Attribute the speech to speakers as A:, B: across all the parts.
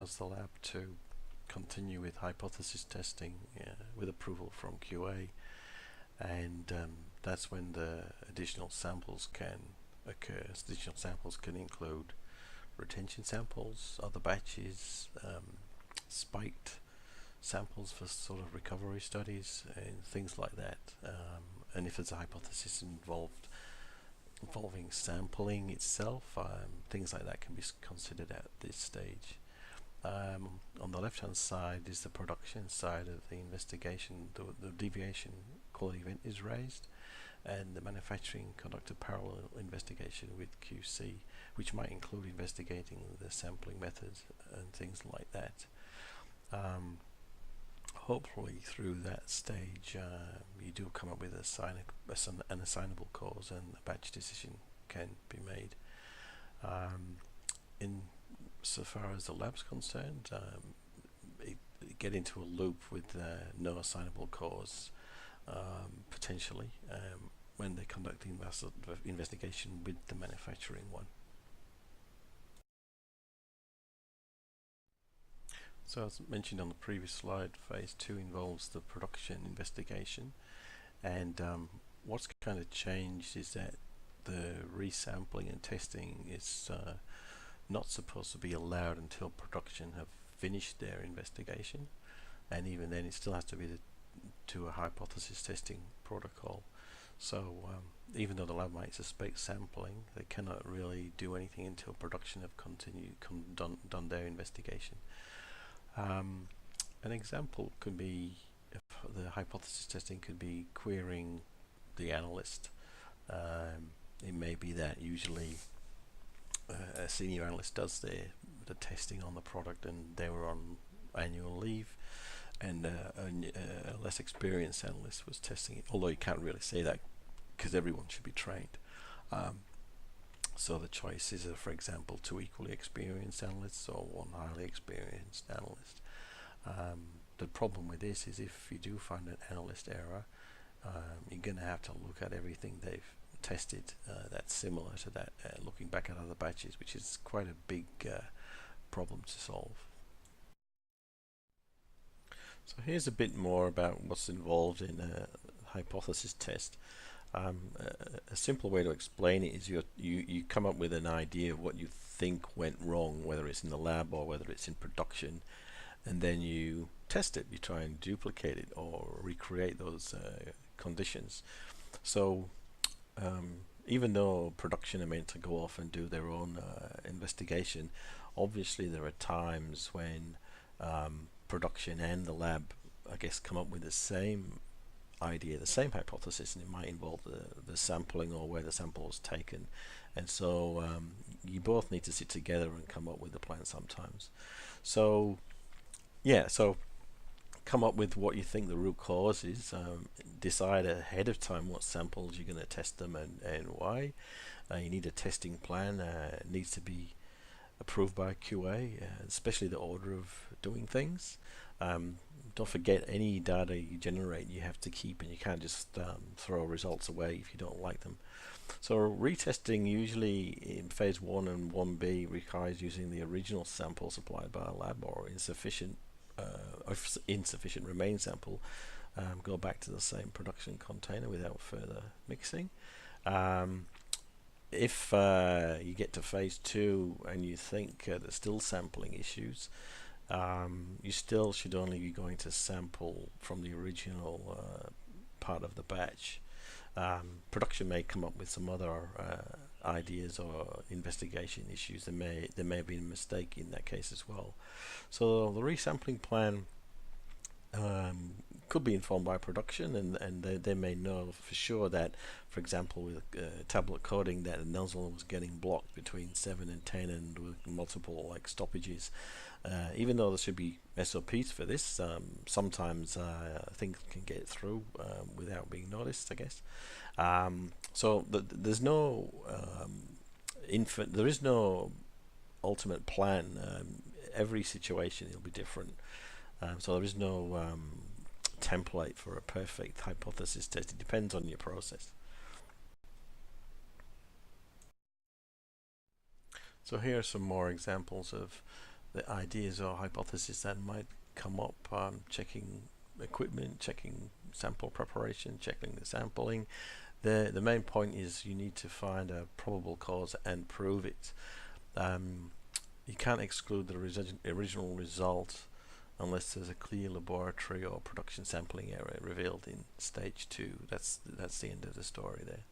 A: allows the lab to continue with hypothesis testing with approval from QA, and that's when the additional samples can occur. Additional samples can include retention samples, other batches, spiked samples for sort of recovery studies and things like that. And if there's a hypothesis involving sampling itself, things like that can be considered at this stage. On the left hand side is the production side of the investigation. The deviation quality event is raised, and the manufacturing conducted parallel investigation with QC, which might include investigating the sampling methods and things like that. Hopefully through that stage you do come up with an assignable cause, and a batch decision can be made. In so far as the lab's concerned, get into a loop with no assignable cause potentially when they conduct the investigation with the manufacturing one. So as mentioned on the previous slide, phase 2 involves the production investigation, and what's kind of changed is that the resampling and testing is not supposed to be allowed until production have finished their investigation, and even then it still has to be to a hypothesis testing protocol. So even though the lab might suspect sampling, they cannot really do anything until production have done their investigation. An example could be, if the hypothesis testing could be querying the analyst. It may be that usually a senior analyst does the testing on the product, and they were on annual leave, and a less experienced analyst was testing it, although you can't really say that because everyone should be trained. So the choice is, for example, 2 equally experienced analysts or 1 highly experienced analyst. The problem with this is, if you do find an analyst error, you're going to have to look at everything they've tested that's similar to that, looking back at other batches, which is quite a big problem to solve. So here's a bit more about what's involved in a hypothesis test. A simple way to explain it is you come up with an idea of what you think went wrong, whether it's in the lab or whether it's in production, and then you test it. You try and duplicate it or recreate those conditions. So even though production are meant to go off and do their own investigation, obviously there are times when production and the lab, I guess, come up with the same idea, the same hypothesis, and it might involve the sampling or where the sample was taken, and so you both need to sit together and come up with a plan sometimes. So so come up with what you think the root cause is, decide ahead of time what samples you're going to test them and why. You need a testing plan. It needs to be approved by QA, especially the order of doing things. Don't forget, any data you generate you have to keep, and you can't just throw results away if you don't like them. So retesting usually in phase 1 and 1B requires using the original sample supplied by a lab, or insufficient remain sample. Go back to the same production container without further mixing. If you get to phase 2 and you think there's still sampling issues, you still should only be going to sample from the original part of the batch. Production may come up with some other ideas or investigation issues. There may have been a mistake in that case as well. So the resampling plan could be informed by production, and they may know for sure that, for example, with tablet coding, that a nozzle was getting blocked between 7 and 10 and with multiple stoppages. Even though there should be SOPs for this, sometimes things can get through without being noticed, I guess. So there's no there is no ultimate plan. Every situation will be different. So there is no template for a perfect hypothesis test. It depends on your process. So here are some more examples of the ideas or hypotheses that might come up, checking equipment, checking sample preparation, checking the sampling. The main point is you need to find a probable cause and prove it. Um, you can't exclude the original result unless there's a clear laboratory or production sampling error revealed in stage 2. That's the end of the story there.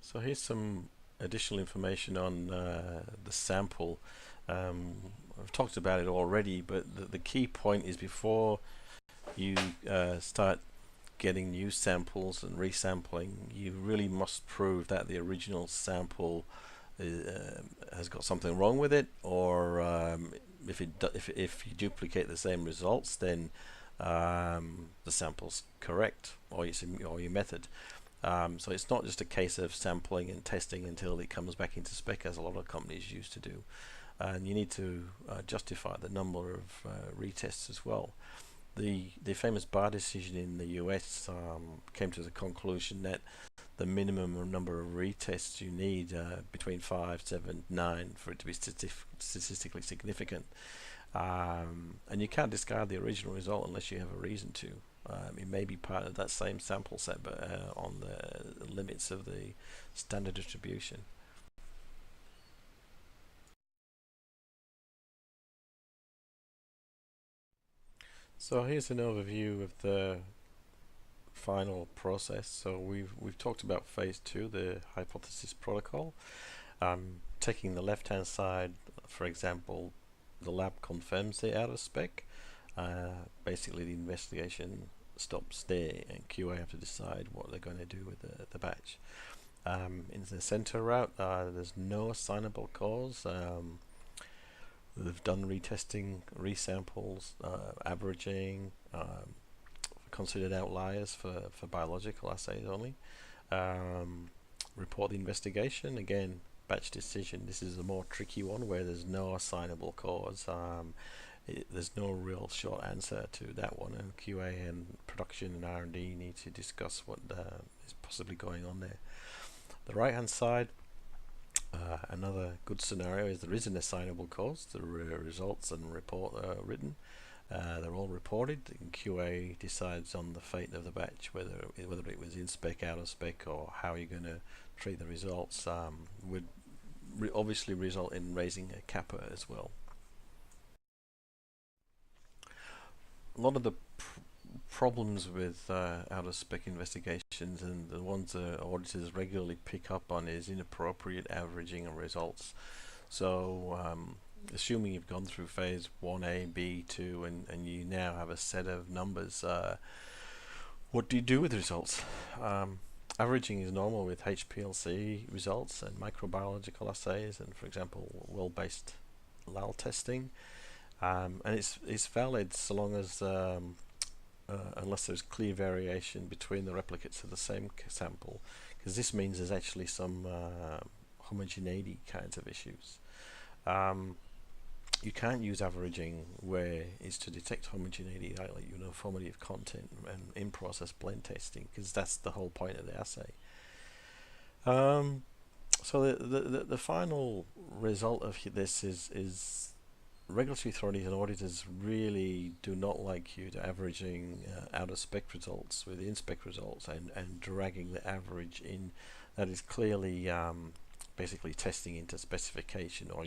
A: So here's some additional information on the sample. Um, I've talked about it already, but the key point is before you start getting new samples and resampling, you really must prove that the original sample has got something wrong with it, or if you duplicate the same results, then the sample's correct, or your method. So it's not just a case of sampling and testing until it comes back into spec, as a lot of companies used to do. And you need to justify the number of retests as well. The famous bar decision in the US came to the conclusion that the minimum number of retests you need between 5, 7, 9 for it to be statistically significant. And you can't discard the original result unless you have a reason to. It may be part of that same sample set, but on the limits of the standard distribution. So here's an overview of the final process. So we've talked about phase 2, the hypothesis protocol. Taking the left-hand side, for example, the lab confirms the out of spec. Basically, the investigation stops there, and QA have to decide what they're going to do with the batch. In the center route, there's no assignable cause. They've done retesting, resamples, averaging, considered outliers for biological assays only. Report the investigation. Again, batch decision. This is a more tricky one where there's no assignable cause. There's no real short answer to that one, and QA and production and R&D need to discuss what is possibly going on there. The right hand side, another good scenario is there is an assignable cause. The results and report are written. They're all reported, and QA decides on the fate of the batch, whether it was in spec, out of spec, or how you're going to treat the results. Would obviously result in raising a kappa as well. A lot of the problems with out of spec investigations, and the ones that auditors regularly pick up on, is inappropriate averaging of results. So assuming you've gone through phase 1A, B, 2, and you now have a set of numbers, what do you do with the results? Averaging is normal with HPLC results and microbiological assays, and for example well-based LAL testing, and it's valid so long as unless there's clear variation between the replicates of the same sample, because this means there's actually some homogeneity kinds of issues. You can't use averaging where it's to detect homogeneity, like uniformity of content and in-process blend testing, because that's the whole point of the assay. So the final result of this is regulatory authorities and auditors really do not like you to averaging out of spec results with in spec results and dragging the average in. That is clearly basically testing into specification, or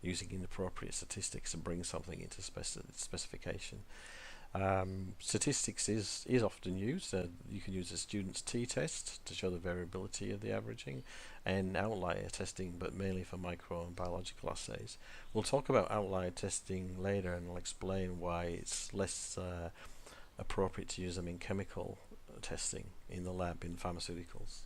A: using inappropriate statistics to bring something into specification. Statistics is often used. You can use a student's t-test to show the variability of the averaging, and outlier testing, but mainly for micro and biological assays. We'll talk about outlier testing later, and I'll explain why it's less appropriate to use them in chemical testing in the lab in pharmaceuticals.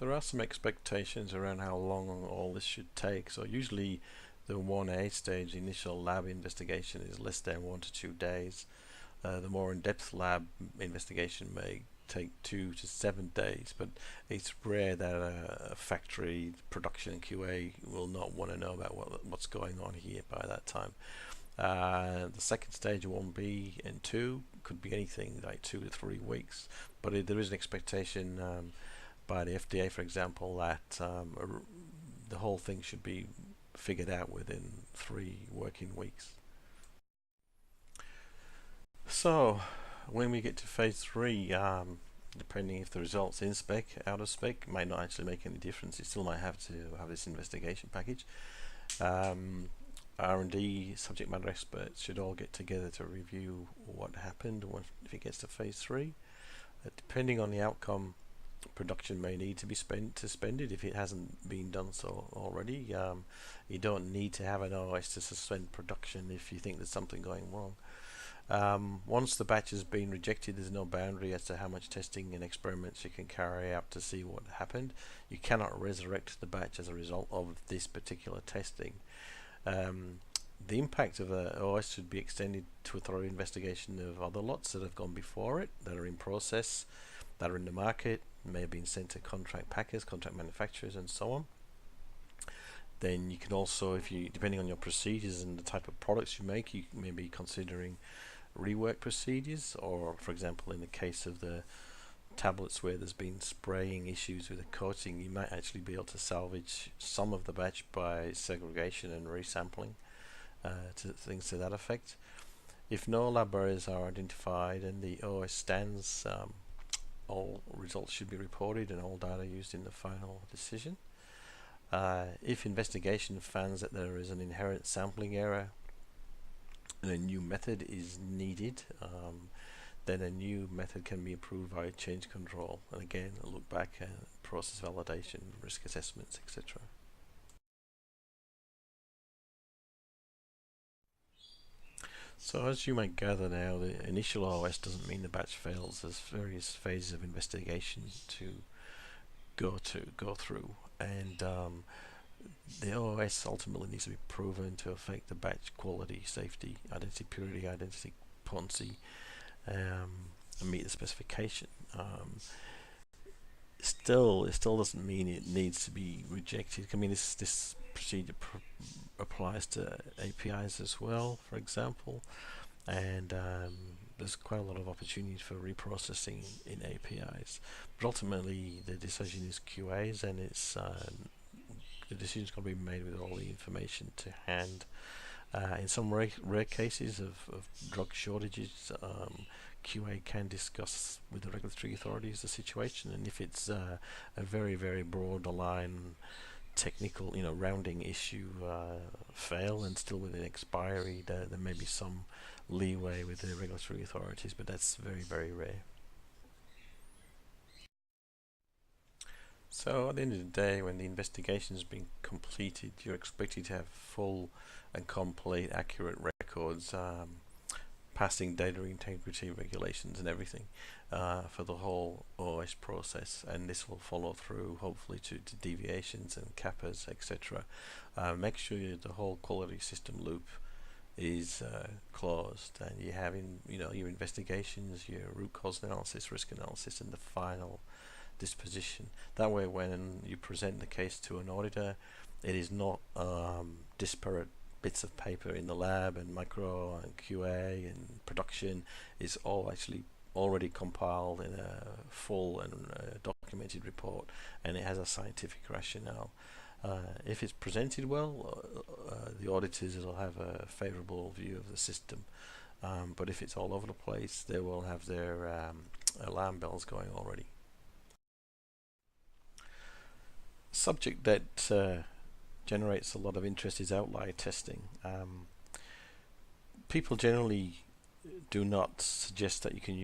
A: There are some expectations around how long all this should take. So usually the 1A stage initial lab investigation is less than 1 to 2 days. The more in-depth lab investigation may take 2 to 7 days, but it's rare that a factory production QA will not want to know about what's going on here by that time. The second stage 1B and 2 could be anything like 2 to 3 weeks, but there is an expectation by the FDA, for example, that the whole thing should be figured out within 3 working weeks. So when we get to phase 3, depending if the results in spec, out of spec, might not actually make any difference. You still might have to have this investigation package. R&D subject matter experts should all get together to review what happened if it gets to phase 3. Depending on the outcome, production may need to be suspended if it hasn't been done so already. You don't need to have an OS to suspend production if you think there's something going wrong. Once the batch has been rejected, there's no boundary as to how much testing and experiments you can carry out to see what happened. You cannot resurrect the batch as a result of this particular testing. The impact of the OS should be extended to a thorough investigation of other lots that have gone before it, that are in process, that are in the market, may have been sent to contract packers, contract manufacturers, and so on. Then you can also, if you, depending on your procedures and the type of products you make, you may be considering rework procedures, or for example in the case of the tablets where there's been spraying issues with the coating, you might actually be able to salvage some of the batch by segregation and resampling, to things to that effect. If no lab errors are identified and the OS stands, all results should be reported and all data used in the final decision. If investigation finds that there is an inherent sampling error and a new method is needed, then a new method can be approved via change control, and again a look back at process validation, risk assessments, etc. So as you might gather now, the initial OS doesn't mean the batch fails. There's various phases of investigation to go through, and the OS ultimately needs to be proven to affect the batch quality, safety, identity purity, identity potency, and meet the specification. Still, it still doesn't mean it needs to be rejected. I mean, this procedure applies to APIs as well, for example, and there's quite a lot of opportunities for reprocessing in APIs. But ultimately, the decision is QA's, and it's the decision's got to be made with all the information to hand. In some rare cases of drug shortages, QA can discuss with the regulatory authorities the situation, and if it's a very borderline technical, rounding issue, fail and still within expiry, there may be some leeway with the regulatory authorities, but that's very rare. So at the end of the day, when the investigation has been completed, you're expected to have full and complete, accurate records, passing data integrity regulations and everything, for the whole OS process, and this will follow through hopefully to deviations and kappas, etc. Make sure the whole quality system loop is closed, and you have your investigations, your root cause analysis, risk analysis, and the final disposition. That way, when you present the case to an auditor, it is not disparate bits of paper in the lab, and micro and QA and production is all actually already compiled in a full and documented report, and it has a scientific rationale. If it's presented well, the auditors will have a favorable view of the system, but if it's all over the place, they will have their alarm bells going already. Subject that generates a lot of interest is outlier testing. People generally do not suggest that you can